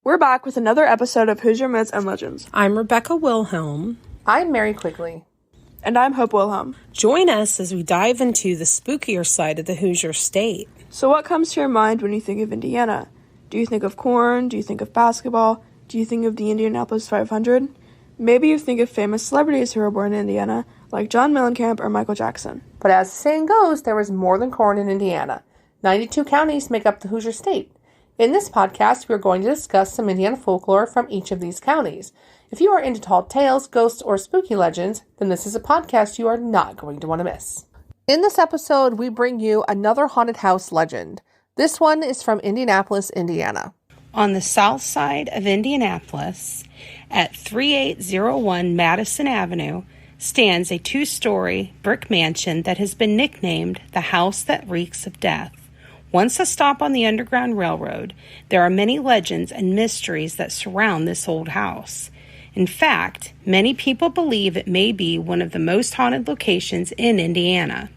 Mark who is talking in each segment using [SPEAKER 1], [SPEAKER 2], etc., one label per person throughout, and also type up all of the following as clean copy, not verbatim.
[SPEAKER 1] We're back with another episode of Hoosier Myths and Legends.
[SPEAKER 2] I'm Rebecca Wilhelm.
[SPEAKER 3] I'm Mary Quigley.
[SPEAKER 1] And I'm Hope Wilhelm.
[SPEAKER 2] Join us as we dive into the spookier side of the Hoosier state.
[SPEAKER 1] So what comes to your mind when you think of Indiana? Do you think of corn? Do you think of basketball? Do you think of the Indianapolis 500? Maybe you think of famous celebrities who were born in Indiana, like John Mellencamp or Michael Jackson.
[SPEAKER 3] But as the saying goes, there is more than corn in Indiana. 92 counties make up the Hoosier state. In this podcast, we are going to discuss some Indiana folklore from each of these counties. If you are into tall tales, ghosts, or spooky legends, then this is a podcast you are not going to want to miss. In this episode, we bring you another haunted house legend. This one is from Indianapolis, Indiana.
[SPEAKER 2] On the south side of Indianapolis, at 3801 Madison Avenue, stands a two-story brick mansion that has been nicknamed the House That Reeks of Death. Once a stop on the Underground Railroad, there are many legends and mysteries that surround this old house. In fact, many people believe it may be one of the most haunted locations in Indiana.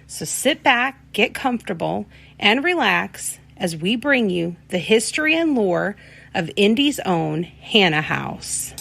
[SPEAKER 2] So sit back, get comfortable, and relax as we bring you the history and lore of Indy's own Hannah House.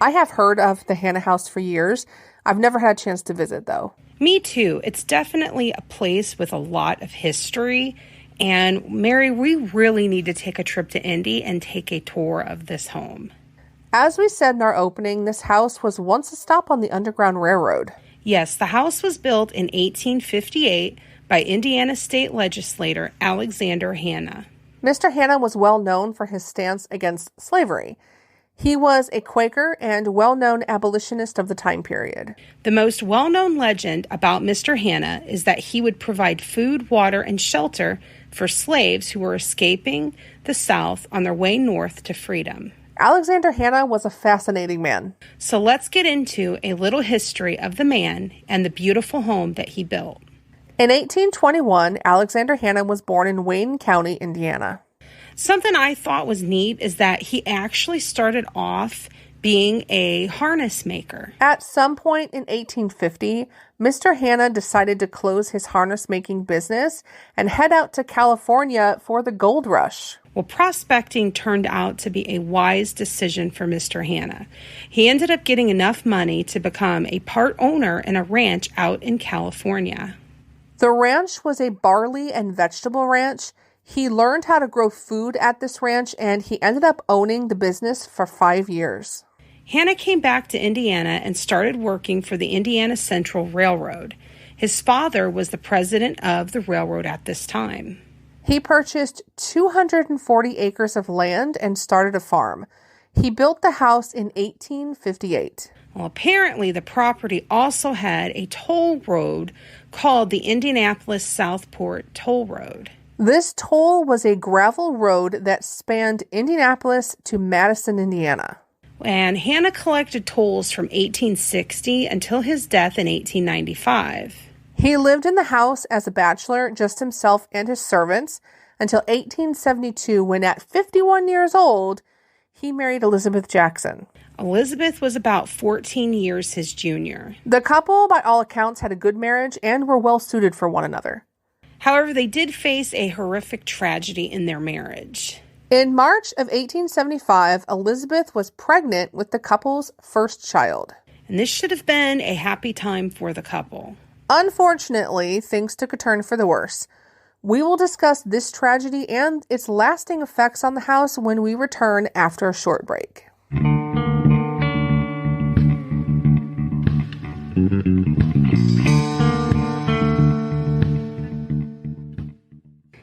[SPEAKER 3] I have heard of the Hannah House for years. I've never had a chance to visit, though.
[SPEAKER 2] Me too. It's definitely a place with a lot of history. And Mary, we really need to take a trip to Indy and take a tour of this home.
[SPEAKER 3] As we said in our opening, this house was once a stop on the Underground Railroad.
[SPEAKER 2] Yes, the house was built in 1858 by Indiana State Legislator Alexander Hannah.
[SPEAKER 3] Mr. Hannah was well known for his stance against slavery. He was a Quaker and well-known abolitionist of the time period.
[SPEAKER 2] The most well-known legend about Mr. Hannah is that he would provide food, water, and shelter for slaves who were escaping the South on their way north to freedom.
[SPEAKER 3] Alexander Hannah was a fascinating man.
[SPEAKER 2] So let's get into a little history of the man and the beautiful home that he built.
[SPEAKER 3] In 1821, Alexander Hannah was born in Wayne County, Indiana.
[SPEAKER 2] Something I thought was neat is that he actually started off being a harness maker.
[SPEAKER 3] At some point in 1850, Mr. Hannah decided to close his harness making business and head out to California for the gold rush.
[SPEAKER 2] Well, prospecting turned out to be a wise decision for Mr. Hannah. He ended up getting enough money to become a part owner in a ranch out in California.
[SPEAKER 3] The ranch was a barley and vegetable ranch. He learned how to grow food at this ranch, and he ended up owning the business for 5 years.
[SPEAKER 2] Hannah came back to Indiana and started working for the Indiana Central Railroad. His father was the president of the railroad at this time.
[SPEAKER 3] He purchased 240 acres of land and started a farm. He built the house in 1858.
[SPEAKER 2] Well, apparently the property also had a toll road called the Indianapolis Southport Toll Road.
[SPEAKER 3] This toll was a gravel road that spanned Indianapolis to Madison, Indiana.
[SPEAKER 2] And Hannah collected tolls from 1860 until his death in 1895.
[SPEAKER 3] He lived in the house as a bachelor, just himself and his servants, until 1872, when at 51 years old, he married Elizabeth Jackson.
[SPEAKER 2] Elizabeth was about 14 years his junior.
[SPEAKER 3] The couple, by all accounts, had a good marriage and were well suited for one another.
[SPEAKER 2] However, they did face a horrific tragedy in their marriage.
[SPEAKER 3] In March of 1875, Elizabeth was pregnant with the couple's first child.
[SPEAKER 2] And this should have been a happy time for the couple.
[SPEAKER 3] Unfortunately, things took a turn for the worse. We will discuss this tragedy and its lasting effects on the house when we return after a short break.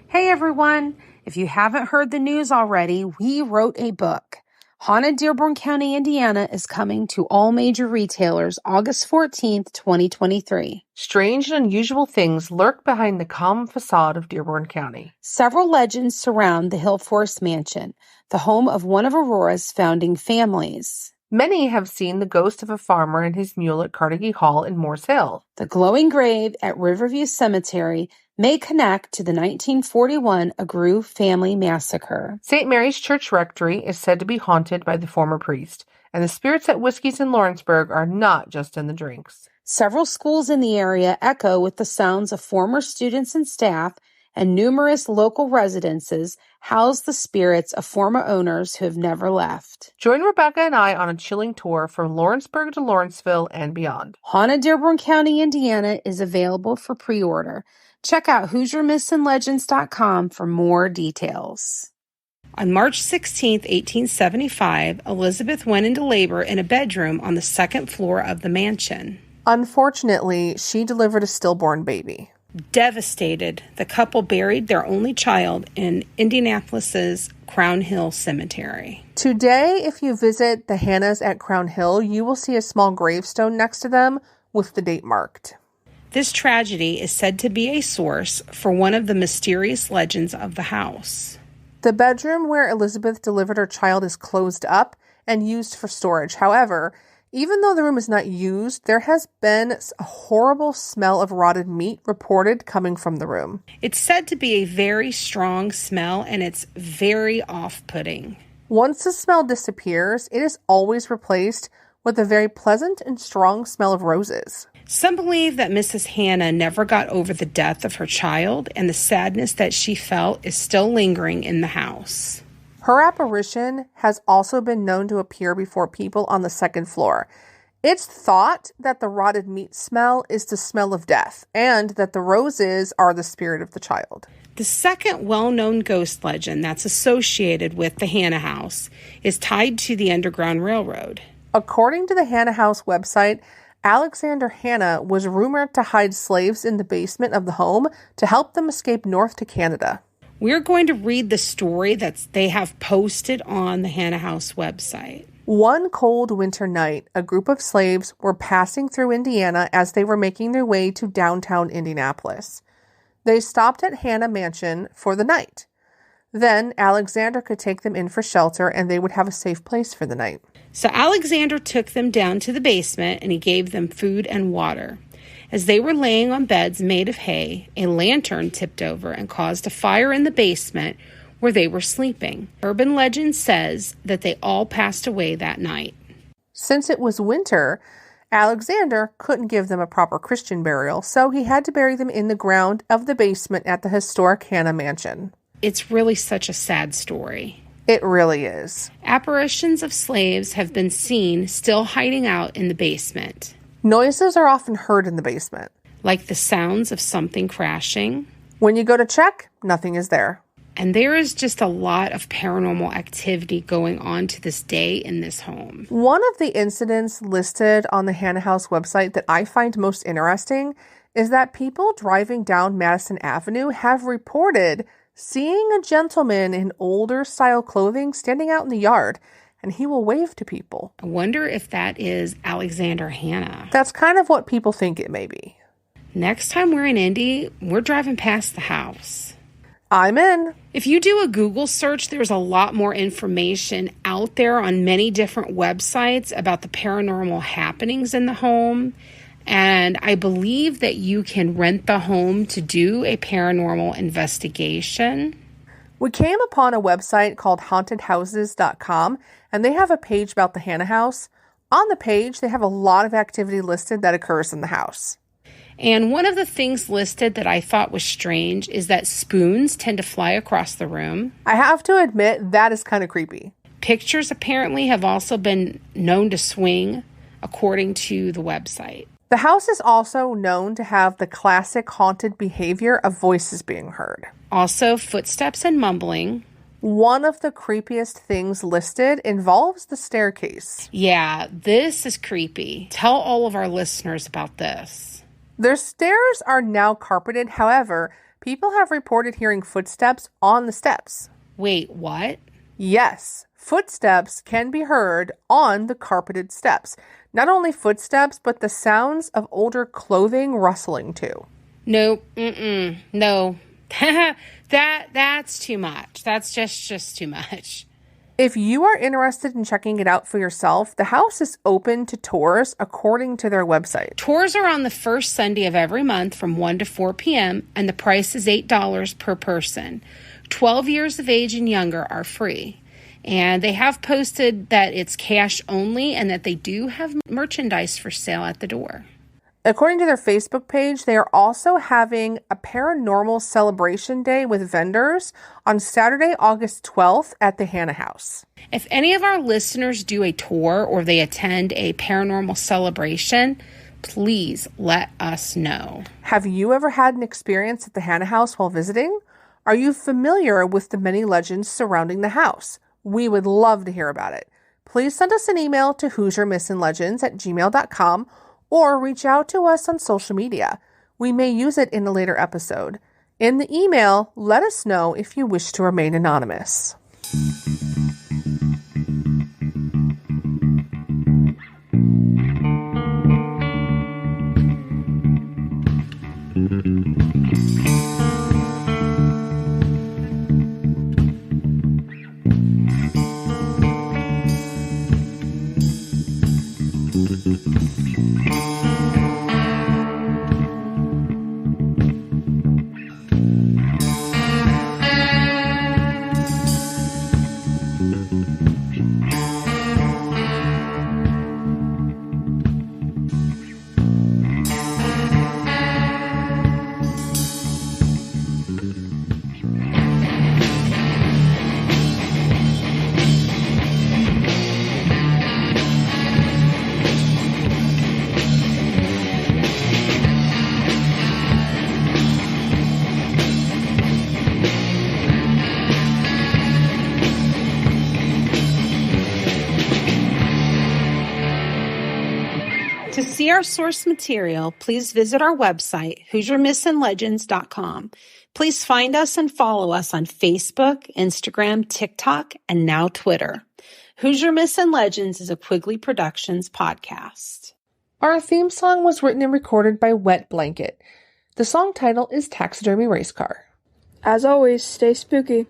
[SPEAKER 2] Hey everyone! If you haven't heard the news already, we wrote a book. Haunted Dearborn County, Indiana is coming to all major retailers August 14th, 2023.
[SPEAKER 3] Strange and unusual things lurk behind the calm facade of Dearborn County.
[SPEAKER 2] Several legends surround the Hill Forest Mansion, the home of one of Aurora's founding families.
[SPEAKER 3] Many have seen the ghost of a farmer and his mule at Carnegie Hall in Morse Hill.
[SPEAKER 2] The glowing grave at Riverview Cemetery may connect to the 1941 Agru family massacre.
[SPEAKER 3] St. Mary's Church Rectory is said to be haunted by the former priest, and the spirits at Whiskey's in Lawrenceburg are not just in the drinks.
[SPEAKER 2] Several schools in the area echo with the sounds of former students and staff, and numerous local residences house the spirits of former owners who have never left.
[SPEAKER 3] Join Rebecca and I on a chilling tour from Lawrenceburg to Lawrenceville and beyond.
[SPEAKER 2] Haunted Dearborn County, Indiana is available for pre-order. Check out HoosierMythsAndLegends.com for more details. On March 16, 1875, Elizabeth went into labor in a bedroom on the second floor of the mansion.
[SPEAKER 3] Unfortunately, she delivered a stillborn baby.
[SPEAKER 2] Devastated, the couple buried their only child in Indianapolis's Crown Hill Cemetery.
[SPEAKER 3] Today, if you visit the Hannahs at Crown Hill, you will see a small gravestone next to them with the date marked.
[SPEAKER 2] This tragedy is said to be a source for one of the mysterious legends of the house.
[SPEAKER 3] The bedroom where Elizabeth delivered her child is closed up and used for storage. However, even though the room is not used, there has been a horrible smell of rotted meat reported coming from the room.
[SPEAKER 2] It's said to be a very strong smell, and it's very off-putting.
[SPEAKER 3] Once the smell disappears, it is always replaced with a very pleasant and strong smell of roses.
[SPEAKER 2] Some believe that Mrs. Hannah never got over the death of her child, and the sadness that she felt is still lingering in the house.
[SPEAKER 3] Her apparition has also been known to appear before people on the second floor. It's thought that the rotted meat smell is the smell of death, and that the roses are the spirit of the child.
[SPEAKER 2] The second well-known ghost legend that's associated with the Hannah House is tied to the Underground Railroad.
[SPEAKER 3] According to the Hannah House website, Alexander Hannah was rumored to hide slaves in the basement of the home to help them escape north to Canada.
[SPEAKER 2] We're going to read the story that they have posted on the Hannah House website.
[SPEAKER 3] One cold winter night, a group of slaves were passing through Indiana as they were making their way to downtown Indianapolis. They stopped at Hannah Mansion for the night. Then Alexander could take them in for shelter and they would have a safe place for the night.
[SPEAKER 2] So Alexander took them down to the basement and he gave them food and water. As they were laying on beds made of hay, a lantern tipped over and caused a fire in the basement where they were sleeping. Urban legend says that they all passed away that night.
[SPEAKER 3] Since it was winter, Alexander couldn't give them a proper Christian burial, so he had to bury them in the ground of the basement at the historic Hannah Mansion.
[SPEAKER 2] It's really such a sad story.
[SPEAKER 3] It really is.
[SPEAKER 2] Apparitions of slaves have been seen still hiding out in the basement.
[SPEAKER 3] Noises are often heard in the basement.
[SPEAKER 2] Like the sounds of something crashing.
[SPEAKER 3] When you go to check, nothing is there.
[SPEAKER 2] And there is just a lot of paranormal activity going on to this day in this home.
[SPEAKER 3] One of the incidents listed on the Hannah House website that I find most interesting is that people driving down Madison Avenue have reported seeing a gentleman in older style clothing standing out in the yard, and he will wave to people.
[SPEAKER 2] I wonder if that is Alexander Hannah.
[SPEAKER 3] That's kind of what people think it may be.
[SPEAKER 2] Next time we're in Indy, we're driving past the house.
[SPEAKER 3] I'm in.
[SPEAKER 2] If you do a Google search, there's a lot more information out there on many different websites about the paranormal happenings in the home. And I believe that you can rent the home to do a paranormal investigation.
[SPEAKER 3] We came upon a website called hauntedhouses.com, and they have a page about the Hannah House. On the page, they have a lot of activity listed that occurs in the house.
[SPEAKER 2] And one of the things listed that I thought was strange is that spoons tend to fly across the room.
[SPEAKER 3] I have to admit, that is kind of creepy.
[SPEAKER 2] Pictures apparently have also been known to swing, according to the website.
[SPEAKER 3] The house is also known to have the classic haunted behavior of voices being heard.
[SPEAKER 2] Also, footsteps and mumbling.
[SPEAKER 3] One of the creepiest things listed involves the staircase.
[SPEAKER 2] Yeah, this is creepy. Tell all of our listeners about this.
[SPEAKER 3] Their stairs are now carpeted. However, people have reported hearing footsteps on the steps.
[SPEAKER 2] Wait, what?
[SPEAKER 3] Yes, footsteps can be heard on the carpeted steps. Not only footsteps, but the sounds of older clothing rustling too.
[SPEAKER 2] No, no. That's too much. That's just too much.
[SPEAKER 3] If you are interested in checking it out for yourself, the house is open to tours according to their website.
[SPEAKER 2] Tours are on the first Sunday of every month from 1 to 4 p.m. and the price is $8 per person. 12 years of age and younger are free. And they have posted that it's cash only and that they do have merchandise for sale at the door.
[SPEAKER 3] According to their Facebook page, they are also having a paranormal celebration day with vendors on Saturday, August 12th at the Hannah House.
[SPEAKER 2] If any of our listeners do a tour or they attend a paranormal celebration, please let us know.
[SPEAKER 3] Have you ever had an experience at the Hannah House while visiting? Are you familiar with the many legends surrounding the house? We would love to hear about it. Please send us an email to HoosierMissingLegends@gmail.com or reach out to us on social media. We may use it in a later episode. In the email, let us know if you wish to remain anonymous.
[SPEAKER 2] To see our source material, please visit our website, HoosierMissingLegends.com. Please find us and follow us on Facebook, Instagram, TikTok, and now Twitter. Hoosier Missing Legends is a Quigley Productions podcast.
[SPEAKER 3] Our theme song was written and recorded by Wet Blanket. The song title is Taxidermy Race Car.
[SPEAKER 1] As always, stay spooky.